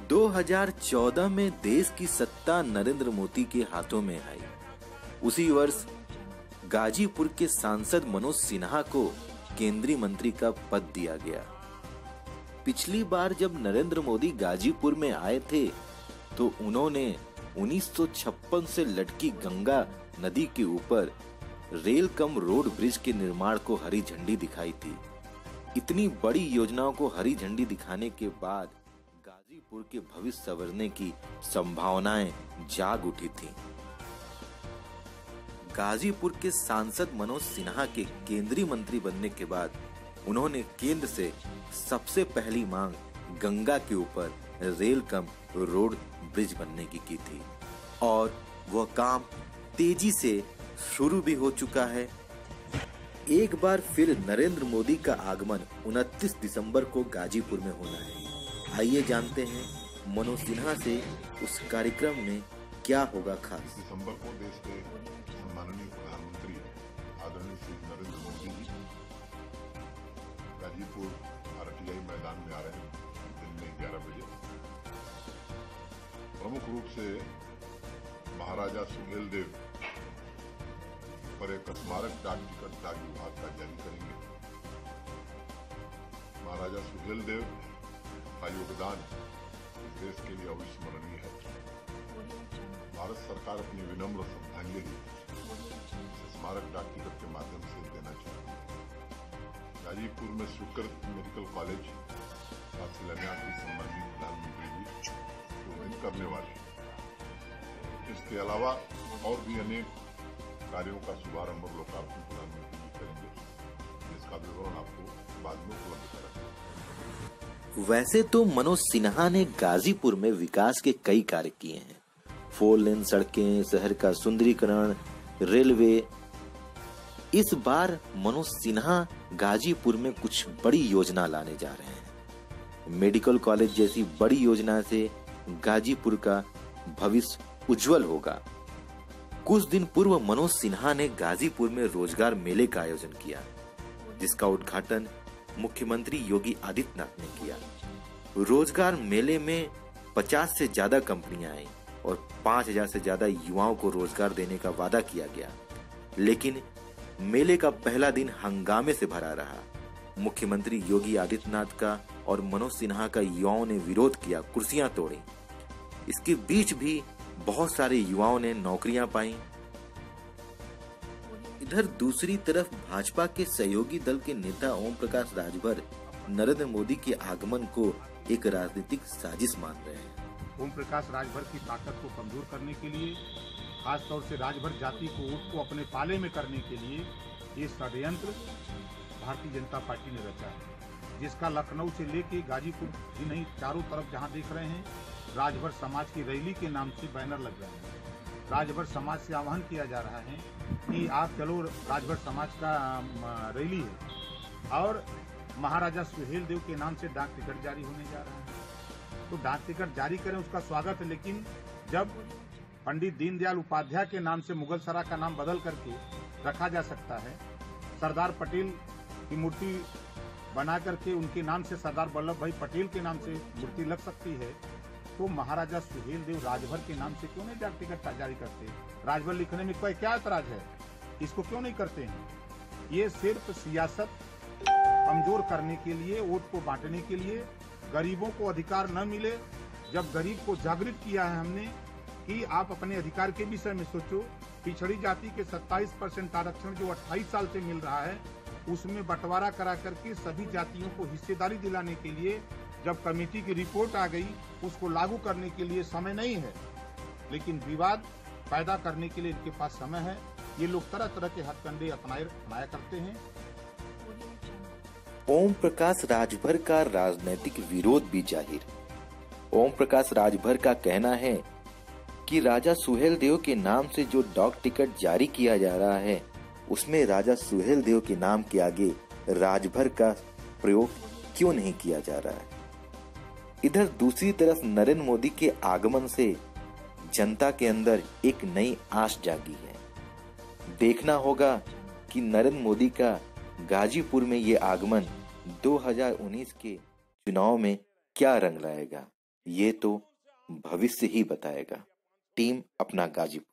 2014 में देश की सत्ता नरेंद्र मोदी के हाथों में आई। उसी वर्ष गाजीपुर के सांसद मनोज सिन्हा को केंद्रीय मंत्री का पद दिया गया। पिछली बार जब नरेंद्र मोदी गाजीपुर में आए थे तो उन्होंने 1956 से लटकी गंगा नदी के ऊपर रेल कम रोड ब्रिज के निर्माण को हरी झंडी दिखाई थी। इतनी बड़ी योजनाओं को हरी झंडी दिखाने के बाद गाजीपुर के भविष्य संवरने की संभावनाएं जाग उठी थीं। गाजीपुर के सांसद मनोज सिन्हा के केंद्रीय मंत्री बनने के बाद उन्होंने केंद्र से सबसे पहली मांग गंगा के ऊपर रेल कम रोड ब्रिज बनने की थी और वह काम तेजी से शुरू भी हो चुका है। एक बार फिर नरेंद्र मोदी का आगमन 29 दिसंबर को गाजीपुर में होना है। आइए जानते हैं मनोज सिन्हा से उस कार्यक्रम में क्या होगा खास। दिसंबर को देश के सम्माननीय प्रधानमंत्री आदरणीय श्री नरेंद्र मोदी जी गाजीपुर RTI मैदान में आ रहे हैं दिन में 11 बजे। प्रमुख रूप से महाराजा सुहेलदेव पर एक स्मारक डाक टिकट डाक विभाग का जारी करेंगे। महाराजा सुहेलदेव का योगदान देश के लिए अविस्मरणीय है। भारत सरकार अपनी विनम्र श्रद्धांजलि स्मारक डाक टिकट के माध्यम से देना चाहती है। गाजीपुर में स्वीकृत मेडिकल कॉलेज का शिलान्यास भी सम्मानित प्रधानमंत्री जी उद्घाटन करने वाले। इसके अलावा और भी अनेक कार्यों का शुभारंभ और लोकार्पण प्रधानमंत्री जी करेंगे, जिसका विवरण आपको बाद में उपलब्ध कराएंगे। वैसे तो मनोज सिन्हा ने गाजीपुर में विकास के कई कार्य किए हैं। 4 लेन सड़कें, शहर का सुंदरीकरण, रेलवे। इस बार मनोज सिन्हा गाजीपुर में कुछ बड़ी योजना लाने जा रहे हैं। मेडिकल कॉलेज जैसी बड़ी योजना से गाजीपुर का भविष्य उज्जवल होगा। कुछ दिन पूर्व मनोज सिन्हा ने गाजीपुर में रोजगार मेले का आयोजन किया, जिसका उद्घाटन मुख्यमंत्री योगी आदित्यनाथ ने किया। रोजगार मेले में 50 से ज्यादा कंपनियां आई और 5000 से ज्यादा युवाओं को रोजगार देने का वादा किया गया। लेकिन मेले का पहला दिन हंगामे से भरा रहा। मुख्यमंत्री योगी आदित्यनाथ का और मनोज सिन्हा का युवाओं ने विरोध किया, कुर्सियां तोड़ी। इसके बीच भी बहुत सारे युवाओं ने नौकरियां पाई। इधर दूसरी तरफ भाजपा के सहयोगी दल के नेता ओम प्रकाश राजभर नरेंद्र मोदी के आगमन को एक राजनीतिक साजिश मान रहे हैं। ओम प्रकाश राजभर की ताकत को कमजोर करने के लिए, खासतौर से राजभर जाति को वोट को अपने पाले में करने के लिए ये षड्यंत्र भारतीय जनता पार्टी ने रचा है, जिसका लखनऊ से लेके गाजीपुर ही नहीं, चारों तरफ जहां देख रहे हैं राजभर समाज की रैली के नाम से बैनर लग रहे हैं। राजभर समाज से आह्वान किया जा रहा है कि आप चलो, राजभर समाज का रैली है और महाराजा सुहेलदेव के नाम से डाक टिकट जारी होने जा रहा है। तो डाक टिकट जारी करें, उसका स्वागत है। लेकिन जब पंडित दीनदयाल उपाध्याय के नाम से मुगल सराय का नाम बदल करके रखा जा सकता है, सरदार पटेल की मूर्ति बना करके उनके नाम से सरदार वल्लभ भाई पटेल के नाम से मूर्ति लग सकती है, तो महाराजा सुहेलदेव राजभर के नाम से क्यों नहीं डाक टिकट जारी करते? राजभर लिखने में कोई क्या ऐतराज है? इसको क्यों नहीं करते हैं? ये सिर्फ सियासत कमजोर करने के लिए, वोट को बांटने के लिए, गरीबों को अधिकार न मिले। जब गरीब को जागृत किया है हमने कि आप अपने अधिकार के विषय में सोचो। पिछड़ी जाति के 27% आरक्षण जो 28 साल से मिल रहा है, उसमें बंटवारा करा करके सभी जातियों को हिस्सेदारी दिलाने के लिए जब कमेटी की रिपोर्ट आ गई, उसको लागू करने के लिए समय नहीं है, लेकिन विवाद पैदा करने के लिए इनके पास समय है। ये लोग तरह तरह के हथकंडे अपनाया करते हैं। ओम प्रकाश राजभर का राजनीतिक विरोध भी जाहिर। ओम प्रकाश राजभर का कहना है कि राजा सुहेलदेव के नाम से जो डाक टिकट जारी किया जा रहा है, उसमें राजा सुहेलदेव के नाम के आगे राजभर का प्रयोग क्यों नहीं किया जा रहा है। इधर दूसरी तरफ नरेंद्र मोदी के आगमन से जनता के अंदर एक नई आस जागी है। देखना होगा कि नरेंद्र मोदी का गाजीपुर में ये आगमन 2019 के चुनाव में क्या रंग लाएगा। ये तो भविष्य ही बताएगा। टीम अपना गाजीपुर।